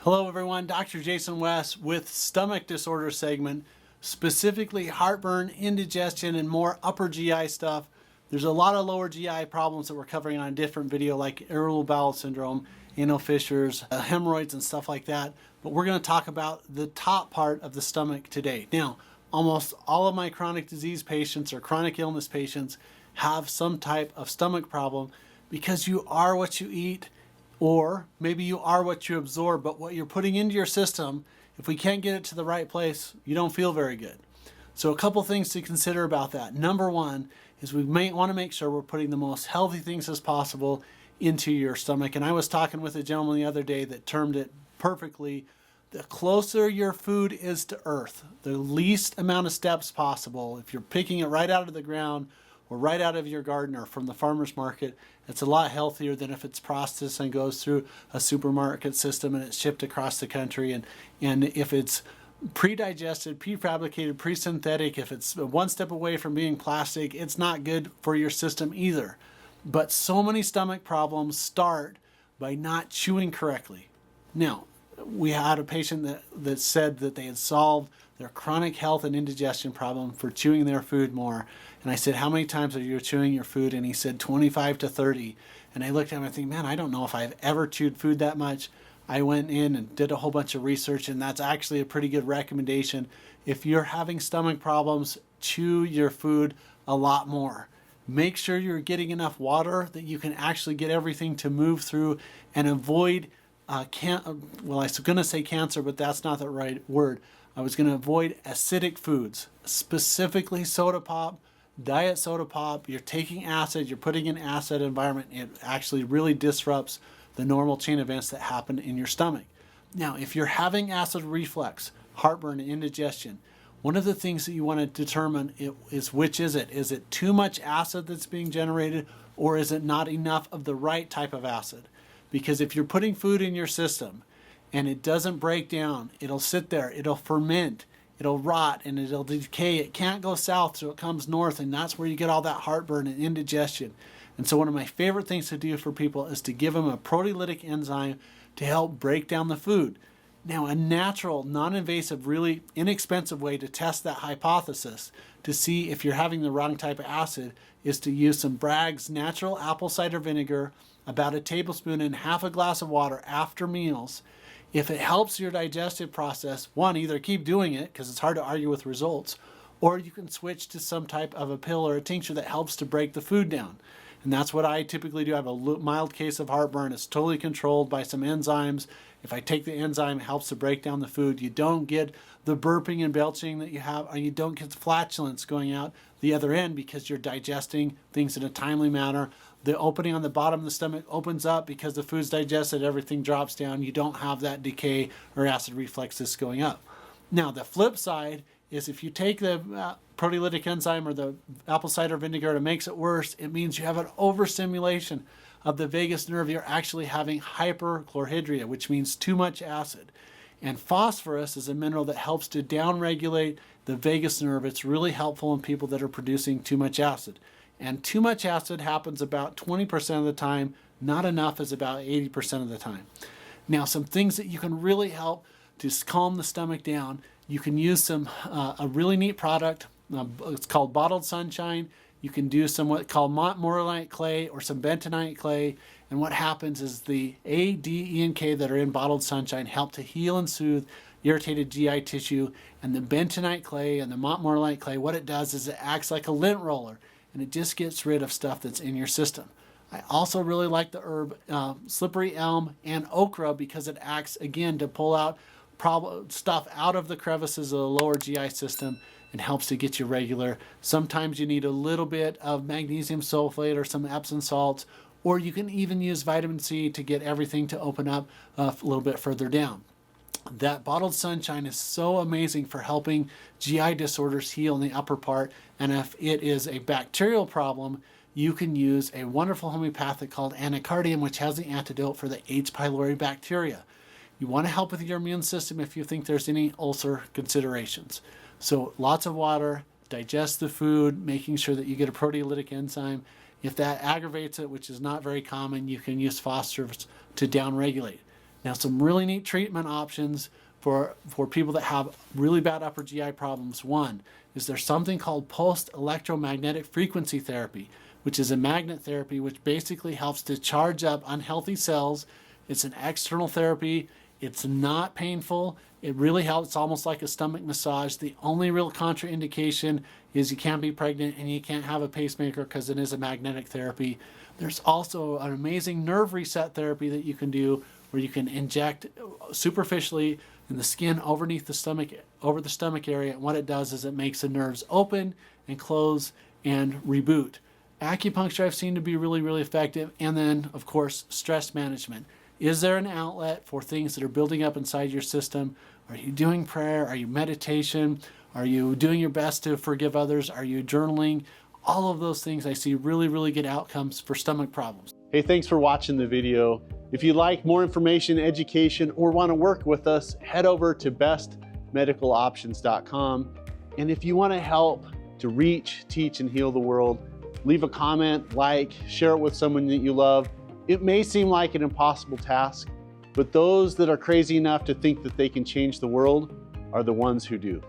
Hello everyone, Dr. Jason West with stomach disorder segment, specifically heartburn, indigestion, and more upper GI stuff. There's a lot of lower GI problems that we're covering on a different video, like irritable bowel syndrome, anal fissures, hemorrhoids, and stuff like that. But we're going to talk about the top part of the stomach today. Now, almost all of my chronic disease patients or chronic illness patients have some type of stomach problem because you are what you eat. Or maybe you are what you absorb, but what you're putting into your system, if we can't get it to the right place, you don't feel very good. So a couple things to consider about that. Number one is we may want to make sure we're putting the most healthy things as possible into your stomach. And I was talking with a gentleman the other day that termed it perfectly: the closer your food is to earth, the least amount of steps possible. If you're picking it right out of the ground or right out of your garden or from the farmer's market, it's a lot healthier than if it's processed and goes through a supermarket system and it's shipped across the country. And if it's pre-digested, prefabricated, pre-synthetic, if it's one step away from being plastic, it's not good for your system either. But so many stomach problems start by not chewing correctly. Now, we had a patient that said that they had solved their chronic health and indigestion problem for chewing their food more. And I said, how many times are you chewing your food? And he said 25 to 30. And I looked at him and I think, man, I don't know if I've ever chewed food that much. I went in and did a whole bunch of research, and that's actually a pretty good recommendation. If you're having stomach problems, chew your food a lot more. Make sure you're getting enough water that you can actually get everything to move through and avoid I was going to say cancer, but that's not the right word. I was going to avoid acidic foods, specifically soda pop, diet soda pop. You're taking acid, you're putting in acid environment. It actually really disrupts the normal chain events that happen in your stomach. Now, if you're having acid reflux, heartburn, and indigestion, one of the things that you want to determine is which is it? Is it too much acid that's being generated, or is it not enough of the right type of acid? Because if you're putting food in your system and it doesn't break down, it'll sit there, it'll ferment, it'll rot, and it'll decay. It can't go south, so it comes north, and that's where you get all that heartburn and indigestion. And so one of my favorite things to do for people is to give them a proteolytic enzyme to help break down the food. Now, a natural, non-invasive, really inexpensive way to test that hypothesis to see if you're having the wrong type of acid is to use some Bragg's natural apple cider vinegar, about a tablespoon in half a glass of water after meals. If it helps your digestive process, one, either keep doing it because it's hard to argue with results, or you can switch to some type of a pill or a tincture that helps to break the food down. And that's what I typically do. I have a mild case of heartburn. It's totally controlled by some enzymes. If I take the enzyme, it helps to break down the food. You don't get the burping and belching that you have, or you don't get the flatulence going out the other end because you're digesting things in a timely manner. The opening on the bottom of the stomach opens up because the food's digested, everything drops down. You don't have that decay or acid reflux going up. Now, the flip side is if you take the proteolytic enzyme or the apple cider vinegar and it makes it worse, it means you have an overstimulation of the vagus nerve. You're actually having hyperchlorhydria, which means too much acid. And phosphorus is a mineral that helps to downregulate the vagus nerve. It's really helpful in people that are producing too much acid. And too much acid happens about 20% of the time. Not enough is about 80% of the time. Now, some things that you can really help to calm the stomach down. You can use a really neat product. It's called Bottled Sunshine. You can do some what called morillite clay or some bentonite clay. And what happens is the A, D, E, and K that are in Bottled Sunshine help to heal and soothe irritated GI tissue. And the bentonite clay and the morillite clay, what it does is it acts like a lint roller, and it just gets rid of stuff that's in your system. I also really like the herb slippery elm and okra because it acts, again, to pull out stuff out of the crevices of the lower GI system and helps to get you regular. Sometimes you need a little bit of magnesium sulfate or some Epsom salts, or you can even use vitamin C to get everything to open up a little bit further down. That Bottled Sunshine is so amazing for helping GI disorders heal in the upper part. And if it is a bacterial problem, you can use a wonderful homeopathic called anacardium, which has the antidote for the H. pylori bacteria. You want to help with your immune system if you think there's any ulcer considerations. So lots of water, digest the food, making sure that you get a proteolytic enzyme. If that aggravates it, which is not very common, you can use phosphorus to downregulate. Now, some really neat treatment options for people that have really bad upper GI problems. One is there's something called Pulsed Electromagnetic Frequency Therapy, which is a magnet therapy which basically helps to charge up unhealthy cells. It's an external therapy. It's not painful. It really helps. It's almost like a stomach massage. The only real contraindication is you can't be pregnant and you can't have a pacemaker because it is a magnetic therapy. There's also an amazing nerve reset therapy that you can do where you can inject superficially in the skin underneath the stomach, over the stomach area. And what it does is it makes the nerves open and close and reboot. Acupuncture I've seen to be really, really effective. And then, of course, stress management. Is there an outlet for things that are building up inside your system? Are you doing prayer? Are you meditation? Are you doing your best to forgive others? Are you journaling? All of those things I see really, really good outcomes for stomach problems. Hey, thanks for watching the video. If you'd like more information, education, or want to work with us, head over to bestmedicaloptions.com. And if you want to help to reach, teach, and heal the world, leave a comment, like, share it with someone that you love. It may seem like an impossible task, but those that are crazy enough to think that they can change the world are the ones who do.